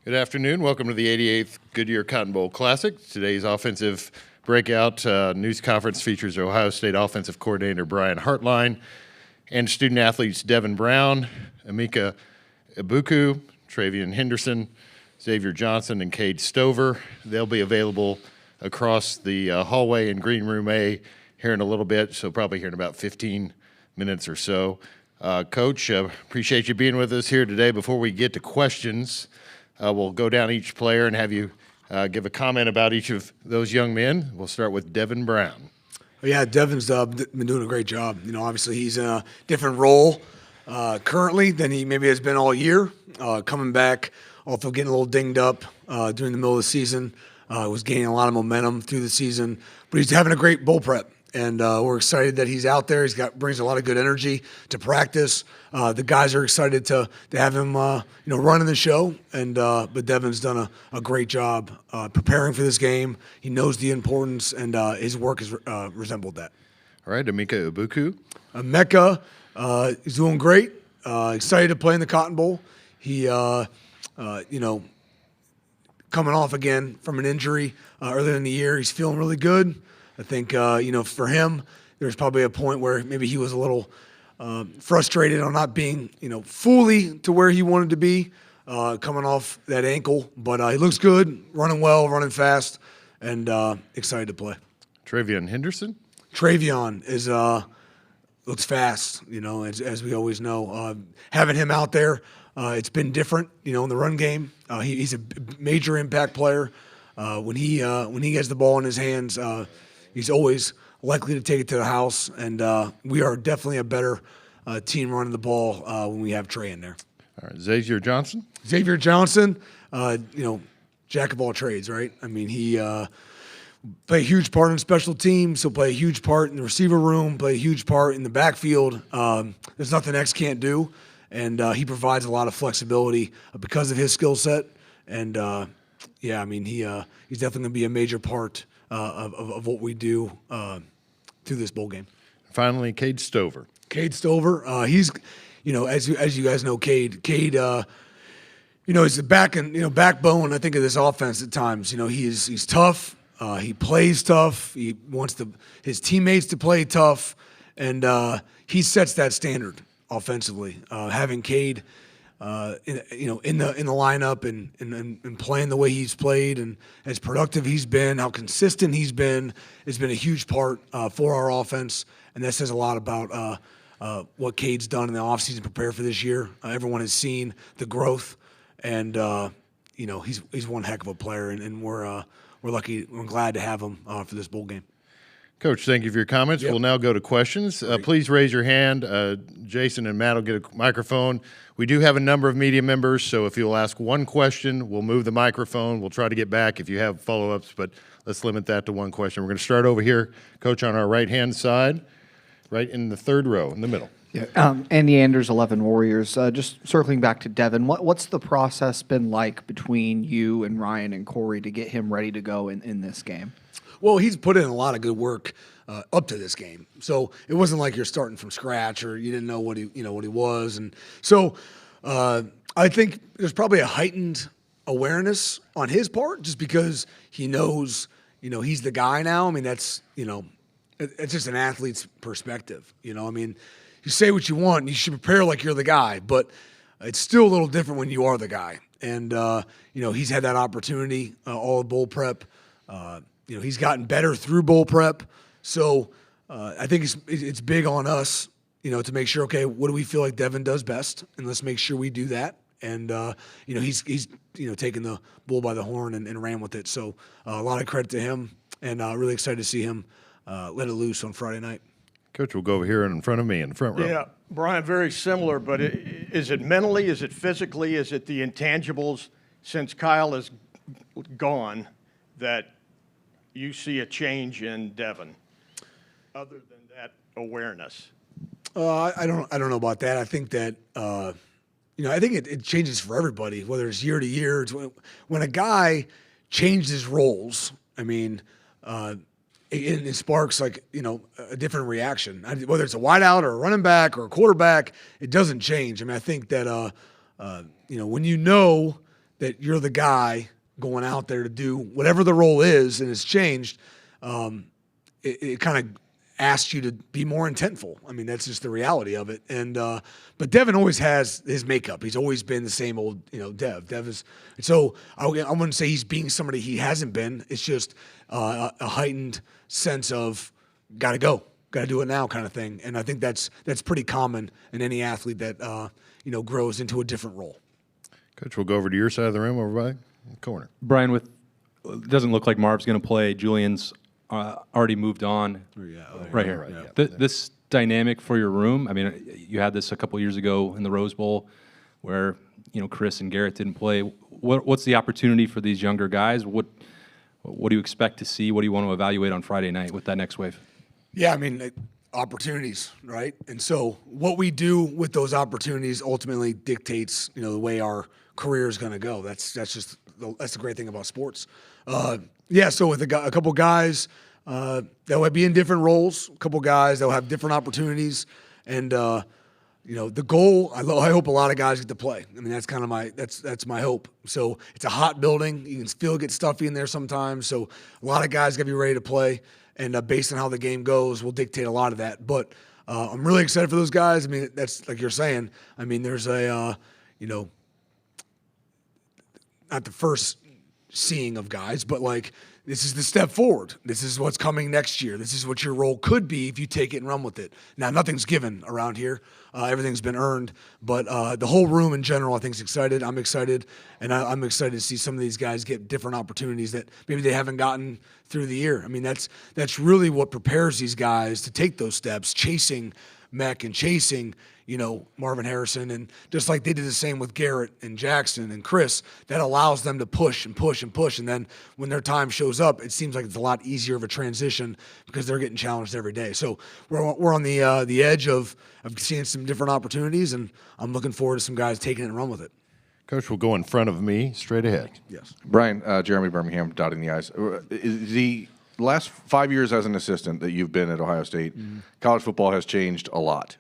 Good afternoon. Welcome to the 88th Goodyear Cotton Bowl Classic. Today's offensive breakout news conference features Ohio State offensive coordinator Brian Hartline and student athletes Devin Brown, Emeka Ibuku, Travion Henderson, Xavier Johnson, and Cade Stover. They'll be available across the hallway in Green Room A here in a little bit, so probably here in about 15 minutes or so. Coach, appreciate you being with us here today. Before we get to questions, we'll go down each player and have you give a comment about each of those young men. We'll start with Devin Brown. Yeah, Devin's been doing a great job. Obviously he's in a different role currently than he maybe has been all year. Coming back, also getting a little dinged up during the middle of the season. Was gaining a lot of momentum through the season, but he's having a great bowl prep. And we're excited that he's out there. Brings a lot of good energy to practice. The guys are excited to have him, running the show. And but Devin's done a great job preparing for this game. He knows the importance, and his work has resembled that. All right, Emeka Ibuku. Emeka is doing great. Excited to play in the Cotton Bowl. He, coming off again from an injury earlier in the year, he's feeling really good. I think, for him, there's probably a point where maybe he was a little frustrated on not being, fully to where he wanted to be coming off that ankle. But he looks good, running well, running fast, and excited to play. Travion Henderson? Travion looks fast, as we always know. Having him out there, it's been different, in the run game. He's a major impact player. When he gets the ball in his hands, he's always likely to take it to the house, and we are definitely a better team running the ball when we have Trey in there. All right, Xavier Johnson. Xavier Johnson, jack of all trades, right? I mean, he play a huge part in special teams. He'll play a huge part in the receiver room, play a huge part in the backfield. There's nothing X can't do, and he provides a lot of flexibility because of his skill set. And he's definitely going to be a major part of what we do through this bowl game. Finally, Cade Stover. Cade Stover, he's, as you guys know, Cade, is the backbone, I think, of this offense at times. He's tough. He plays tough. He wants his teammates to play tough, and he sets that standard offensively. Having Cade, in the lineup and playing the way he's played and as productive he's been, how consistent he's been, has been a huge part for our offense, and that says a lot about what Cade's done in the offseason to prepare for this year. Everyone has seen the growth, and he's one heck of a player, and we're lucky, we're glad to have him for this bowl game. Coach, thank you for your comments. Yep. We'll now go to questions. Please raise your hand. Jason and Matt will get a microphone. We do have a number of media members, so if you'll ask one question, we'll move the microphone. We'll try to get back if you have follow-ups, but let's limit that to one question. We're going to start over here, Coach, on our right-hand side, right in the third row, in the middle. Yeah. Andy Anders, 11 Warriors. Just circling back to Devin, what's the process been like between you and Ryan and Corey to get him ready to go in this game? Well, he's put in a lot of good work up to this game, so it wasn't like you're starting from scratch or you didn't know what he was, and so I think there's probably a heightened awareness on his part just because he knows he's the guy now. I mean, that's it's just an athlete's perspective. I mean, you say what you want, and you should prepare like you're the guy, but it's still a little different when you are the guy, and he's had that opportunity all bowl prep. He's gotten better through bowl prep. So I think it's big on us, to make sure, okay, what do we feel like Devin does best? And let's make sure we do that. And, he's taken the bull by the horn and ran with it. So a lot of credit to him, and really excited to see him let it loose on Friday night. Coach, we'll go over here in front of me in the front row. Yeah, Brian, very similar, but is it mentally, is it physically, is it the intangibles since Kyle is gone that you see a change in Devin, other than that awareness? I don't know about that. I think that I think it changes for everybody, whether it's year to year. When a guy changes roles, I mean, it sparks a different reaction. Whether it's a wideout or a running back or a quarterback, it doesn't change. I mean, I think that when that you're the guy going out there to do whatever the role is, and it's changed, it kind of asks you to be more intentful. I mean, that's just the reality of it. And but Devin always has his makeup. He's always been the same old, Dev. Dev is so I wouldn't say he's being somebody he hasn't been. It's just a heightened sense of got to go, got to do it now kind of thing. And I think that's pretty common in any athlete that grows into a different role. Coach, we'll go over to your side of the room, over by the corner. Brian, it doesn't look like Marv's going to play. Julian's already moved on. Right here. Right, yeah. This dynamic for your room, I mean, you had this a couple years ago in the Rose Bowl where, Chris and Garrett didn't play. What's the opportunity for these younger guys? What do you expect to see? What do you want to evaluate on Friday night with that next wave? Yeah, I mean, opportunities, right? And so what we do with those opportunities ultimately dictates, the way our career is going to go. That's the great thing about sports. So with a couple guys that will be in different roles, a couple guys that will have different opportunities, and the goal. I hope a lot of guys get to play. I mean, that's kind of that's my hope. So it's a hot building. You can feel it get stuffy in there sometimes. So a lot of guys got to be ready to play, and based on how the game goes, will dictate a lot of that. But I'm really excited for those guys. I mean, that's like you're saying. I mean, there's a not the first seeing of guys, but like this is the step forward. This is what's coming next year. This is what your role could be if you take it and run with it. Now, nothing's given around here. Everything's been earned, but the whole room in general, I think, is excited. I'm excited, and I'm excited to see some of these guys get different opportunities that maybe they haven't gotten through the year. I mean, that's really what prepares these guys to take those steps, chasing Mech and chasing, Marvin Harrison, and just like they did the same with Garrett and Jackson and Chris, that allows them to push and push and push. And then when their time shows up, it seems like it's a lot easier of a transition because they're getting challenged every day. So we're on the edge of seeing some different opportunities, and I'm looking forward to some guys taking it and run with it. Coach will go in front of me, straight ahead. Yes. Brian, Jeremy Birmingham, dotting the I's. The last 5 years as an assistant that you've been at Ohio State, college football has changed a lot.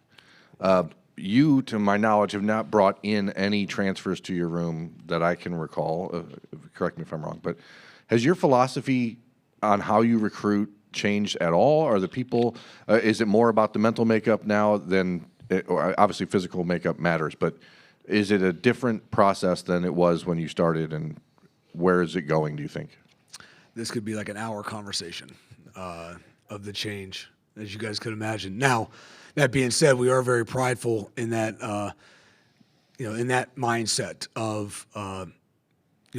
You, to my knowledge, have not brought in any transfers to your room that I can recall. Correct me if I'm wrong, but has your philosophy on how you recruit changed at all? Are the people, is it more about the mental makeup now than, or obviously physical makeup matters, but is it a different process than it was when you started, and where is it going, do you think? This could be like an hour conversation of the change, as you guys could imagine. Now, that being said, we are very prideful in that, in that mindset of,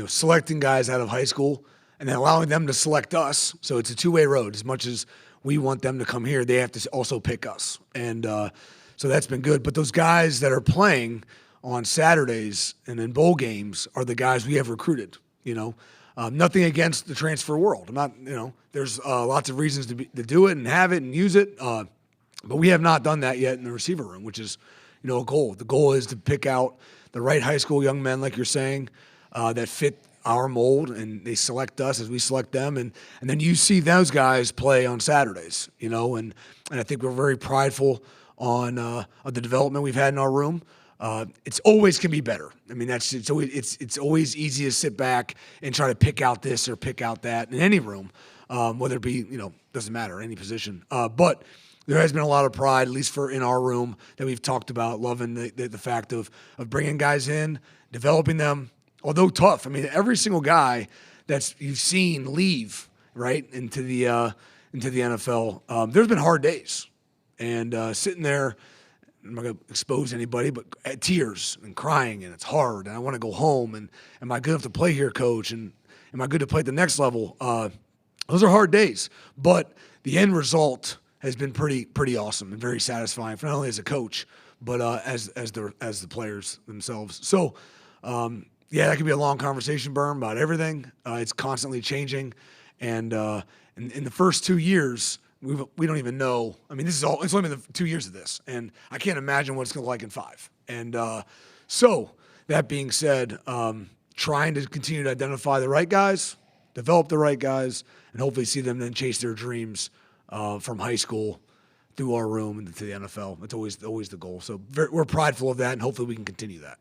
selecting guys out of high school and then allowing them to select us. So it's a two-way road. As much as we want them to come here, they have to also pick us. And so that's been good. But those guys that are playing on Saturdays and in bowl games are the guys we have recruited, Nothing against the transfer world. I'm not, there's lots of reasons to do it and have it and use it. But we have not done that yet in the receiver room, which is, a goal. The goal is to pick out the right high school young men, like you're saying, that fit our mold, and they select us as we select them. And then you see those guys play on Saturdays, and I think we're very prideful on the development we've had in our room. It's always can be better. I mean, it's always easy to sit back and try to pick out this or pick out that in any room, whether it be, doesn't matter, any position. But there has been a lot of pride, at least in our room, that we've talked about, loving the fact of bringing guys in, developing them, although tough. I mean, every single guy you've seen leave, right, into the NFL, there's been hard days. And sitting there, I'm not going to expose anybody, but tears and crying, and it's hard, and I want to go home, and am I good enough to play here, coach, and am I good to play at the next level? Those are hard days, but the end result has been pretty awesome and very satisfying, for not only as a coach, but as the players themselves. So, that could be a long conversation, Berm, about everything. It's constantly changing, and in the first 2 years, we don't even know. I mean, it's only been 2 years of this, and I can't imagine what it's going to look like in 5. And so, that being said, trying to continue to identify the right guys, develop the right guys, and hopefully see them then chase their dreams from high school through our room and to the NFL. It's always the goal. So we're prideful of that, and hopefully we can continue that.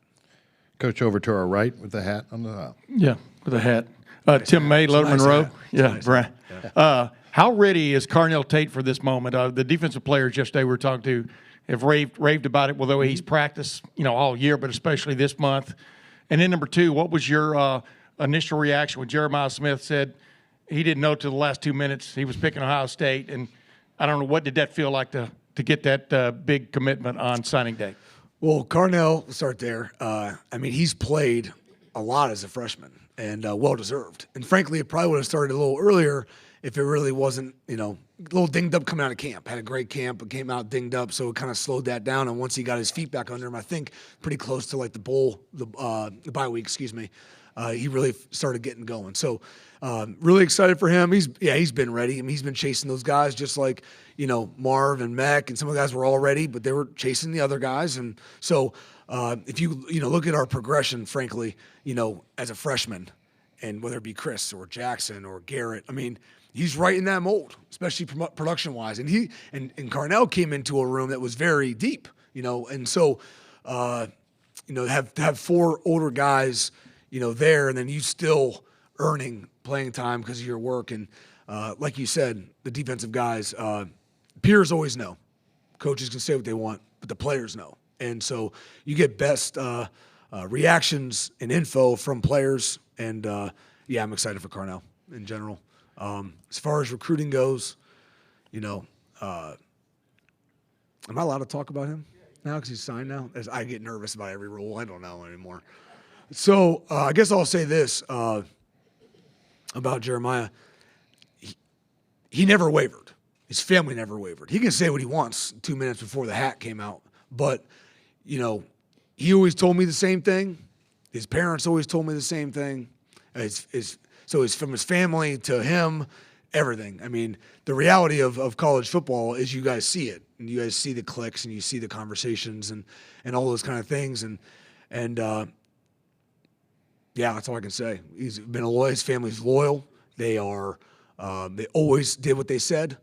Coach, over to our right with the hat on the aisle. Yeah, with a hat. Tim May, Letterman nice Row. hat. Yeah, Brian. How ready is Carnell Tate for this moment? The defensive players yesterday we were talking to have raved about it, although he's practiced, all year, but especially this month. And then number two, what was your initial reaction when Jeremiah Smith said he didn't know till the last 2 minutes he was picking Ohio State? And I don't know, what did that feel like to get that big commitment on signing day? Well, Carnell, we'll start there. He's played a lot as a freshman and well-deserved. And frankly, it probably would have started a little earlier if it really wasn't, a little dinged up coming out of camp. Had a great camp, but came out dinged up, so it kind of slowed that down. And once he got his feet back under him, I think pretty close to like the bye week, he really started getting going. So really excited for him. He's been ready. He's been chasing those guys just like, Marv and Mac and some of the guys were all ready, but they were chasing the other guys. And so if you look at our progression, frankly, as a freshman, and whether it be Chris or Jackson or Garrett, he's right in that mold, especially production-wise. And and Carnell came into a room that was very deep, and so have 4 older guys, there, and then you still earning playing time because of your work. And like you said, the defensive guys, peers always know. Coaches can say what they want, but the players know. And so you get best reactions and info from players. And I'm excited for Carnell in general. As far as recruiting goes, am I allowed to talk about him now because he's signed now? I get nervous about every rule. I don't know anymore. So I guess I'll say this about Jeremiah. He never wavered. His family never wavered. He can say what he wants 2 minutes before the hat came out, but he always told me the same thing. His parents always told me the same thing. So it's from his family to him, everything. The reality of college football is you guys see it, and you guys see the clicks, and you see the conversations, and all those kind of things, and that's all I can say. He's been loyal. His family's loyal. They are. They always did what they said,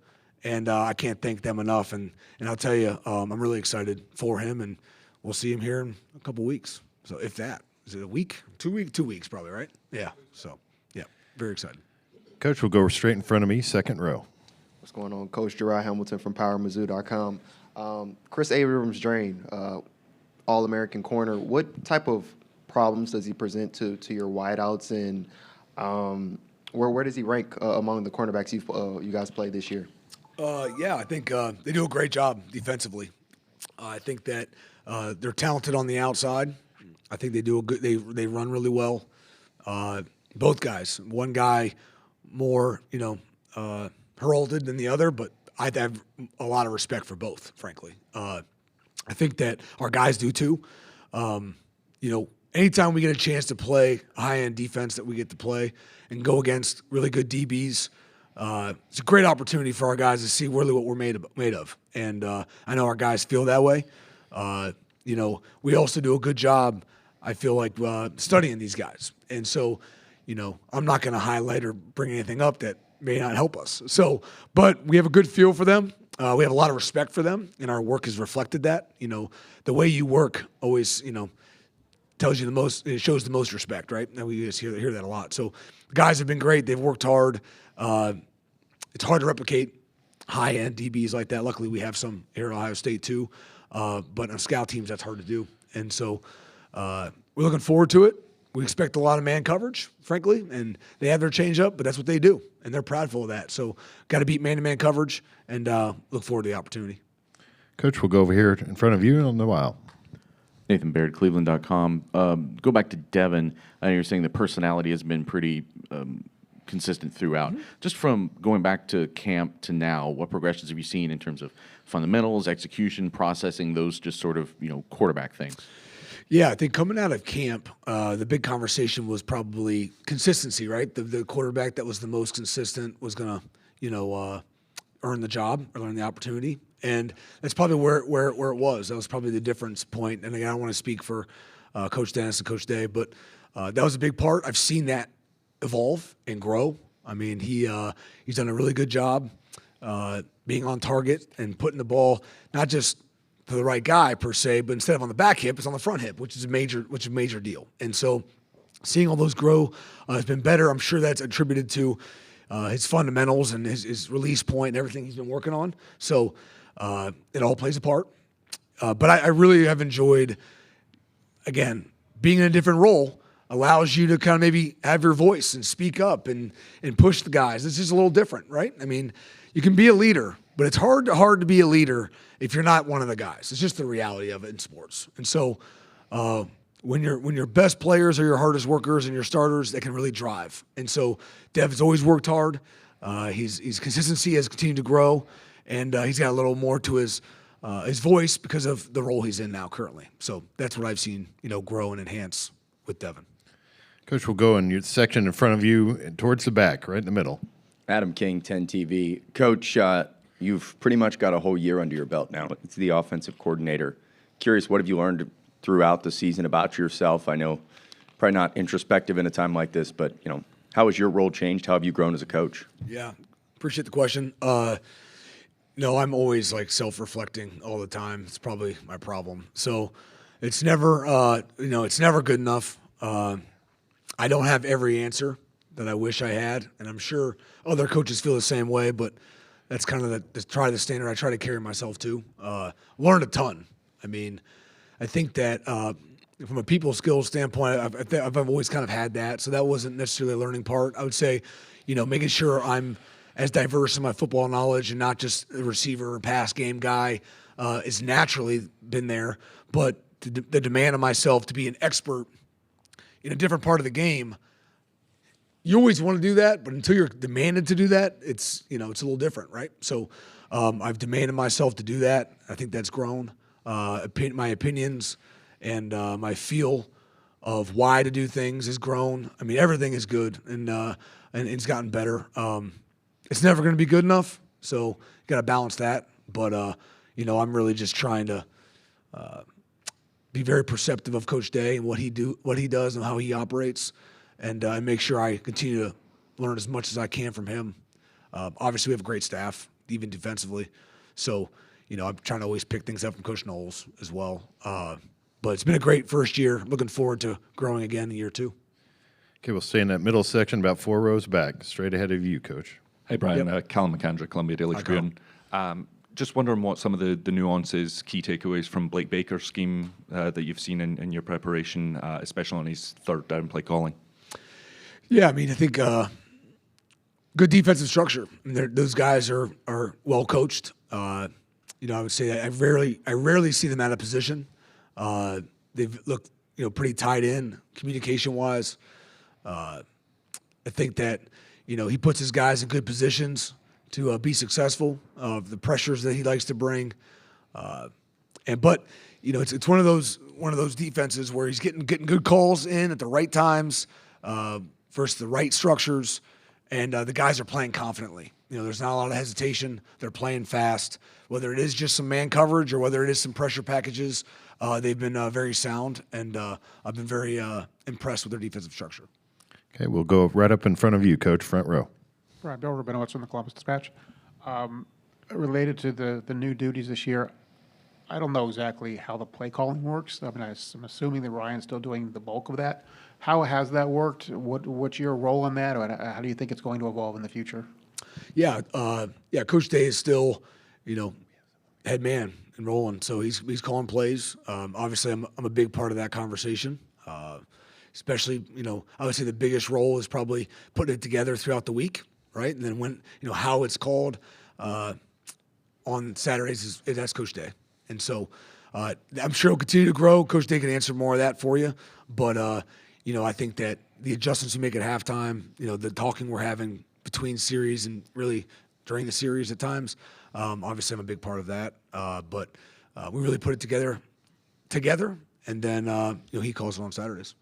and I can't thank them enough. And I'll tell you, I'm really excited for him, and we'll see him here in a couple weeks. So if that is it a week, 2 weeks, 2 weeks probably, right? Yeah. So very excited. Coach, we'll go straight in front of me, second row. What's going on? Coach Gerard Hamilton from PowerMizzou.com. Chris Abrams-Drain, All-American corner. What type of problems does he present to your wideouts, and where does he rank among the cornerbacks you guys played this year? I think they do a great job defensively. I think that they're talented on the outside. I think they do they run really well. Both guys. One guy more, heralded than the other, but I have a lot of respect for both, frankly. I think that our guys do too. Anytime we get a chance to play a high-end defense that we get to play and go against really good DBs, it's a great opportunity for our guys to see really what we're made of. And I know our guys feel that way. We also do a good job, I feel like, studying these guys. And so, I'm not going to highlight or bring anything up that may not help us. So, but we have a good feel for them. We have a lot of respect for them, and our work has reflected that. The way you work always, tells you the most. It shows the most respect, right? And we just hear that a lot. So, the guys have been great. They've worked hard. It's hard to replicate high-end DBs like that. Luckily, we have some here at Ohio State too. But on scout teams, that's hard to do. And so, we're looking forward to it. We expect a lot of man coverage, frankly, and they have their change up, but that's what they do, and they're prideful of that. So, got to beat man-to-man coverage, and look forward to the opportunity. Coach, we'll go over here in front of you on the aisle. Nathan Baird, Cleveland.com. Go back to Devin. I know you're saying the personality has been pretty consistent throughout. Mm-hmm. Just from going back to camp to now, what progressions have you seen in terms of fundamentals, execution, processing, those just sort of, quarterback things? Yeah, I think coming out of camp, the big conversation was probably consistency, right? The quarterback that was the most consistent was going to, earn the job or earn the opportunity. And that's probably where it was. That was probably the difference point. And again, I don't want to speak for Coach Dennis and Coach Day, but that was a big part. I've seen that evolve and grow. He's done a really good job being on target and putting the ball not just to the right guy per se, but instead of on the back hip, it's on the front hip, which is a major deal. And so seeing all those grow has been better. I'm sure that's attributed to his fundamentals and his release point and everything he's been working on. So it all plays a part. But I really have enjoyed, again, being in a different role allows you to kind of maybe have your voice and speak up and push the guys. It's just a little different, right? I mean, you can be a leader, but it's hard to be a leader if you're not one of the guys. It's just the reality of it in sports. And so when your best players are your hardest workers and your starters, they can really drive. And so Dev has always worked hard. His consistency has continued to grow, and he's got a little more to his voice because of the role he's in now currently. So that's what I've seen, grow and enhance with Devin. Coach, we'll go in your section in front of you and towards the back, right in the middle. Adam King, 10 TV. Coach, you've pretty much got a whole year under your belt now. It's the offensive coordinator. Curious, what have you learned throughout the season about yourself? I know probably not introspective in a time like this, but, how has your role changed? How have you grown as a coach? Yeah, appreciate the question. No, I'm always self-reflecting all the time. It's probably my problem. So it's never, it's never good enough. I don't have every answer that I wish I had, and I'm sure other coaches feel the same way, but that's kind of the standard I try to carry myself to. Learned a ton. I mean, I think that from a people skills standpoint, I've always kind of had that, so that wasn't necessarily a learning part. I would say, making sure I'm as diverse in my football knowledge and not just a receiver or pass game guy is naturally been there, but the demand of myself to be an expert in a different part of the game, you always want to do that, but until you're demanded to do that, it's it's a little different, right? So I've demanded myself to do that. I think that's grown. My opinions and my feel of why to do things has grown. I mean, everything is good, and it's gotten better. It's never going to be good enough, so you got to balance that. But I'm really just trying to be very perceptive of Coach Day and what he does and how he operates, and I make sure I continue to learn as much as I can from him. Obviously, we have a great staff, even defensively, so I'm trying to always pick things up from Coach Knowles as well. But it's been a great first year. Looking forward to growing again in year two. Okay, we'll stay in that middle section about 4 rows back, straight ahead of you, Coach. Hey, Brian. Callum McAndrew, Columbia Daily Tribune. Just wondering what some of the nuances, key takeaways from Blake Baker's scheme that you've seen in your preparation, especially on his third down play calling. Yeah, I mean, I think good defensive structure. I mean, those guys are well coached. I would say that I rarely see them out of position. They've looked pretty tied in communication wise. I think that he puts his guys in good positions to be successful. The pressures that he likes to bring, but it's one of those defenses where he's getting good calls in at the right times versus the right structures, and the guys are playing confidently. There's not a lot of hesitation. They're playing fast, whether it is just some man coverage or whether it is some pressure packages. They've been very sound, and I've been very impressed with their defensive structure. Okay, we'll go right up in front of you, Coach, front row. Right, Bill Rabinowitz from the Columbus Dispatch. Related to the new duties this year, I don't know exactly how the play calling works. I mean, I'm assuming that Ryan's still doing the bulk of that. How has that worked? What's your role in that, or how do you think it's going to evolve in the future? Yeah, Coach Day is still, head man and rolling. So he's calling plays. Obviously, I'm a big part of that conversation. Especially, I would say the biggest role is probably putting it together throughout the week, right? And then when, how it's called on Saturdays that's Coach Day. And so I'm sure it'll continue to grow. Coach Day can answer more of that for you. But, I think that the adjustments we make at halftime, the talking we're having between series and really during the series at times, obviously I'm a big part of that. But we really put it together, and then, he calls it on Saturdays.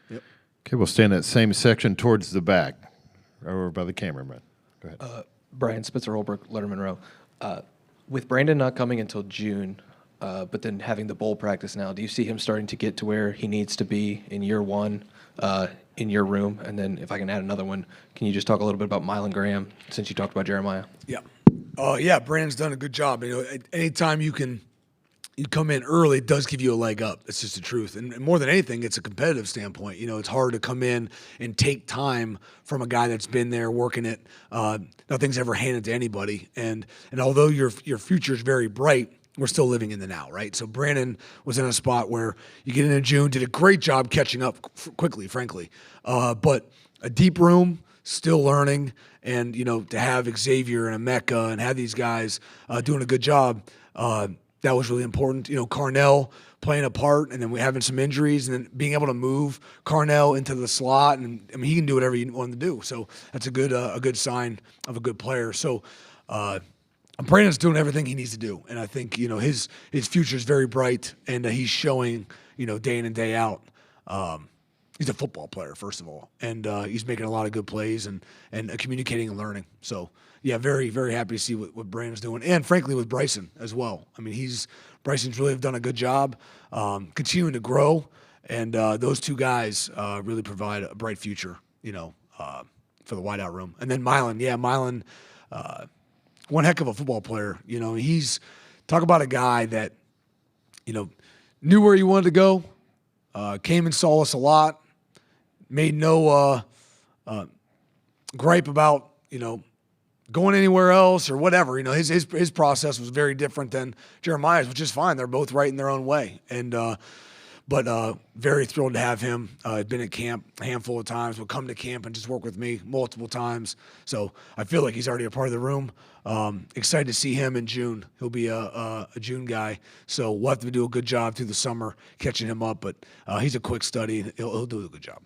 Yep. Okay, we'll stay in that same section towards the back, over by the cameraman. Go ahead. Brian Spitzer, Holbrook, Letterman Row. With Brandon not coming until June, but then having the bowl practice now, do you see him starting to get to where he needs to be in year one in your room? And then if I can add another one, can you just talk a little bit about Mylan Graham since you talked about Jeremiah? Yeah. Yeah, Brandon's done a good job. Anytime you can you come in early, it does give you a leg up. It's just the truth. And more than anything, it's a competitive standpoint. You know, it's hard to come in and take time from a guy that's been there working it. Nothing's ever handed to anybody. And although your future is very bright, we're still living in the now, right? So Brandon was in a spot where you get into June, did a great job catching up quickly, frankly. But a deep room, still learning, and, you know, to have Xavier and Emeka and have these guys doing a good job, that was really important. You know, Carnell playing a part, and then we having some injuries, and then being able to move Carnell into the slot, and I mean, he can do whatever you want him to do. So that's a good sign of a good player. So Brandon's doing everything he needs to do, and I think, you know, his future is very bright, and he's showing, you know, day in and day out. He's a football player, first of all, and he's making a lot of good plays and communicating and learning. So, yeah, very, very happy to see what Brandon's doing, and frankly with Bryson as well. I mean, Bryson's really done a good job continuing to grow, and those two guys really provide a bright future, you know, for the wideout room. And then Milan, one heck of a football player. You know, talk about a guy that, you know, knew where he wanted to go, came and saw us a lot, made no gripe about, you know, going anywhere else or whatever. You know, his process was very different than Jeremiah's, which is fine. They're both right in their own way. And but very thrilled to have him. Been at camp a handful of times. Will come to camp and just work with me multiple times. So I feel like he's already a part of the room. Excited to see him in June. He'll be a June guy. So we'll have to do a good job through the summer catching him up. But he's a quick study. He'll do a good job.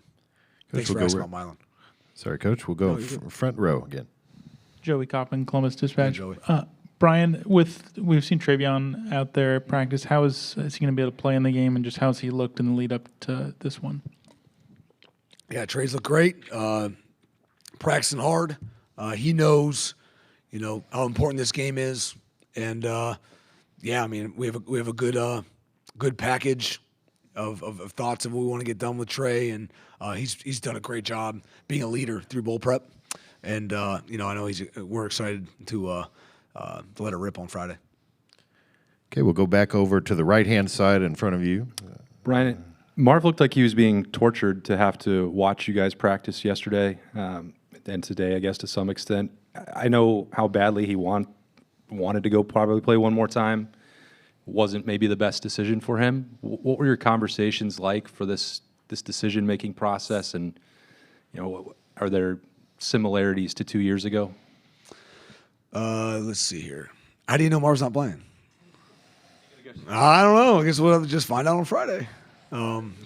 Thanks for asking about Milan. Sorry, Coach. We'll go front row again. Joey Coppin, Columbus Dispatch. Hey, Joey. Brian, we've seen Travion out there at practice. How is he going to be able to play in the game, and just how's he looked in the lead up to this one? Yeah, Trey's look great. Practicing hard. He knows, you know, how important this game is, and yeah, I mean, we have a good package of thoughts of what we want to get done with Trey, and he's done a great job being a leader through bowl prep, and you know, I know we're excited to let it rip on Friday. Okay, we'll go back over to the right-hand side in front of you. Brian, Marv looked like he was being tortured to have to watch you guys practice yesterday and today, I guess, to some extent. I know how badly he wanted to go probably play one more time. Wasn't maybe the best decision for him. What were your conversations like for this decision-making process? And, you know, are there similarities to 2 years ago? Let's see here. How do you know Marv's not playing? I don't know. I guess we'll have to just find out on Friday.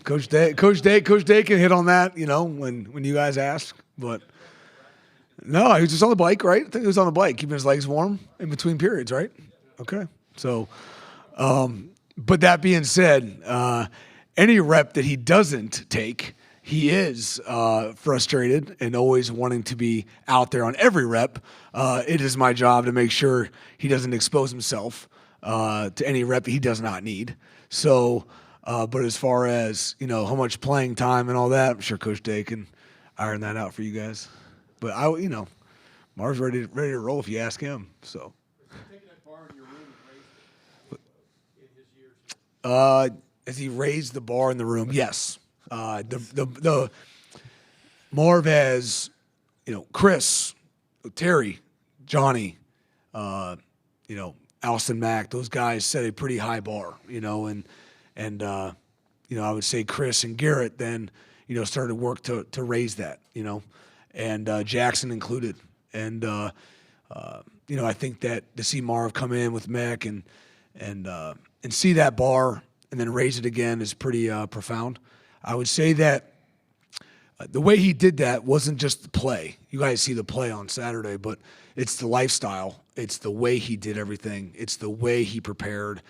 Coach Day can hit on that, you know, when you guys ask. But no, he was just on the bike, right? I think he was on the bike, keeping his legs warm in between periods, right? Okay. So, but that being said, any rep that he doesn't take, he is frustrated and always wanting to be out there on every rep. It is my job to make sure he doesn't expose himself to any rep that he does not need. So, but as far as, you know, how much playing time and all that, I'm sure Coach Day can iron that out for you guys. But you know, Marv's ready to roll if you ask him. So. Has he raised the bar in the room? Yes. The Marv has, you know, Chris, Terry, Johnny, you know, Alston Mack, those guys set a pretty high bar, you know, and you know, I would say Chris and Garrett then, you know, started work to raise that, you know, and Jackson included. And you know, I think that to see Marv come in with Mack and see that bar and then raise it again is pretty profound. I would say that the way he did that wasn't just the play. You guys see the play on Saturday, but it's the lifestyle. It's the way he did everything. It's the way he prepared.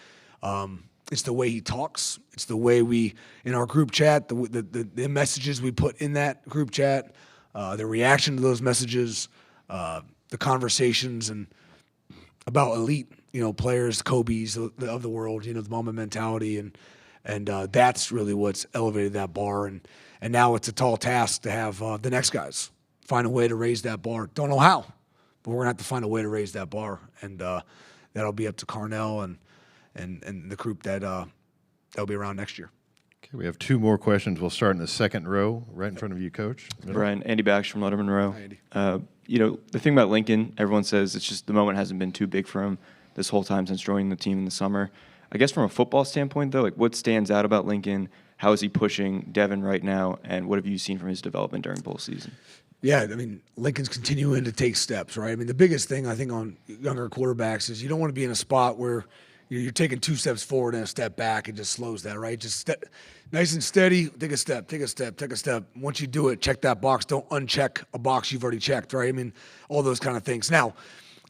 It's the way he talks. It's the way we, in our group chat, the messages we put in that group chat, the reaction to those messages, the conversations and about elite, you know, players, Kobe's of the world, you know, the Mamba mentality, and that's really what's elevated that bar. And now it's a tall task to have the next guys find a way to raise that bar. Don't know how, but we're gonna have to find a way to raise that bar, and that'll be up to Carnell and the group that'll be around next year. Okay, we have 2 more questions. We'll start in the second row, right in front of you, Coach. Middle. Brian, Andy Bax from Letterman Row. Hi, Andy. The thing about Lincoln, everyone says it's just the moment hasn't been too big for him this whole time since joining the team in the summer. I guess from a football standpoint, though, like what stands out about Lincoln? How is he pushing Devin right now? And what have you seen from his development during bowl season? Yeah, I mean, Lincoln's continuing to take steps, right? I mean, the biggest thing I think on younger quarterbacks is you don't want to be in a spot where you're taking 2 steps forward and a step back. It just slows that, right? Just nice and steady, take a step, take a step, take a step. Once you do it, check that box. Don't uncheck a box you've already checked, right? I mean, all those kind of things. Now,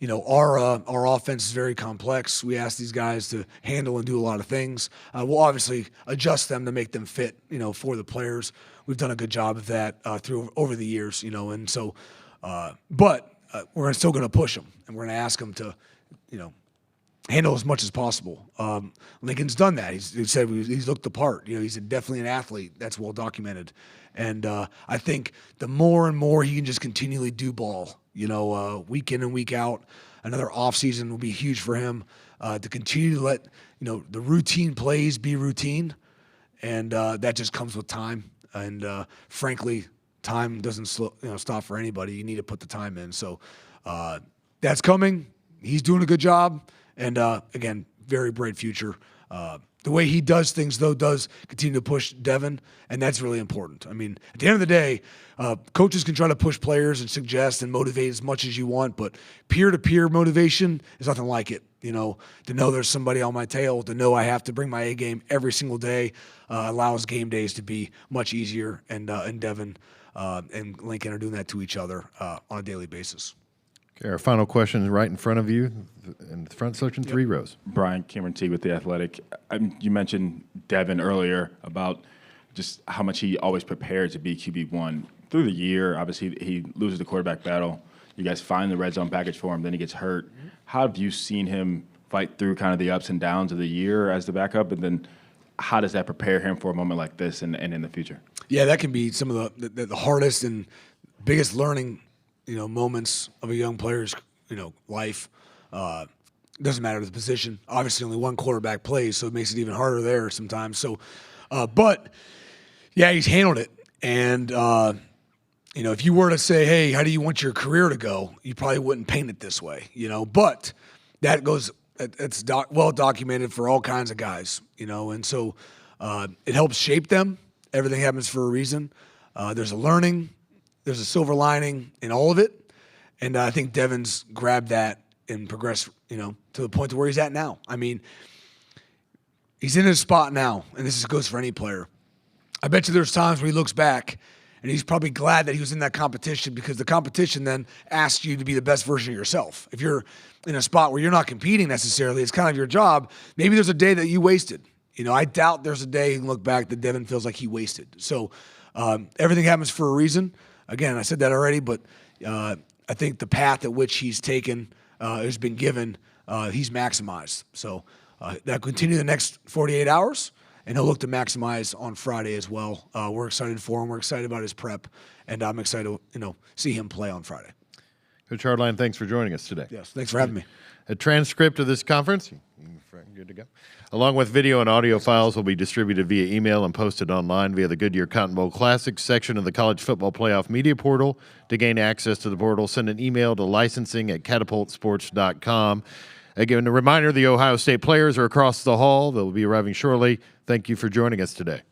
our offense is very complex. We ask these guys to handle and do a lot of things. We'll obviously adjust them to make them fit, for the players. We've done a good job of that over the years, and so, but we're still going to push them, and we're going to ask them to, handle as much as possible. Lincoln's done that. He said he's looked the part. He's definitely an athlete. That's well documented. And I think the more and more he can just continually do ball, week in and week out, another offseason will be huge for him to continue to let, the routine plays be routine. And that just comes with time. And frankly, time doesn't stop for anybody. You need to put the time in. So that's coming. He's doing a good job. And, again, very bright future. The way he does things, though, does continue to push Devin, and that's really important. I mean, at the end of the day, coaches can try to push players and suggest and motivate as much as you want, but peer-to-peer motivation is nothing like it. To know there's somebody on my tail, to know I have to bring my A game every single day allows game days to be much easier, and Devin and Lincoln are doing that to each other on a daily basis. Okay, our final question is right in front of you, in the front section, 3 rows. Brian Cameron T with The Athletic. You mentioned Devin earlier about just how much he always prepared to be QB1. Through the year, obviously, he loses the quarterback battle. You guys find the red zone package for him, then he gets hurt. How have you seen him fight through kind of the ups and downs of the year as the backup, and then how does that prepare him for a moment like this and in the future? Yeah, that can be some of the hardest and biggest learning moments of a young player's, life. Doesn't matter the position. Obviously, only one quarterback plays, so it makes it even harder there sometimes. So, but yeah, he's handled it. And if you were to say, "Hey, how do you want your career to go?" you probably wouldn't paint it this way, But that goes. It's well documented for all kinds of guys, And so it helps shape them. Everything happens for a reason. There's a learning. There's a silver lining in all of it, and I think Devin's grabbed that and progressed, to the point to where he's at now. I mean, he's in his spot now, and this goes for any player. I bet you there's times where he looks back, and he's probably glad that he was in that competition because the competition then asks you to be the best version of yourself. If you're in a spot where you're not competing necessarily, it's kind of your job. Maybe there's a day that you wasted. I doubt there's a day you can look back that Devin feels like he wasted. So everything happens for a reason. Again, I said that already, but I think the path at which he's taken has been given, he's maximized. So that'll continue the next 48 hours, and he'll look to maximize on Friday as well. We're excited for him. We're excited about his prep, and I'm excited to see him play on Friday. Coach Hartline, thanks for joining us today. Yes, thanks for having me. A transcript of this conference, good to go, along with video and audio files, will be distributed via email and posted online via the Goodyear Cotton Bowl Classic section of the College Football Playoff Media Portal. To gain access to the portal, send an email to licensing@catapultsports.com. Again, a reminder, the Ohio State players are across the hall. They'll be arriving shortly. Thank you for joining us today.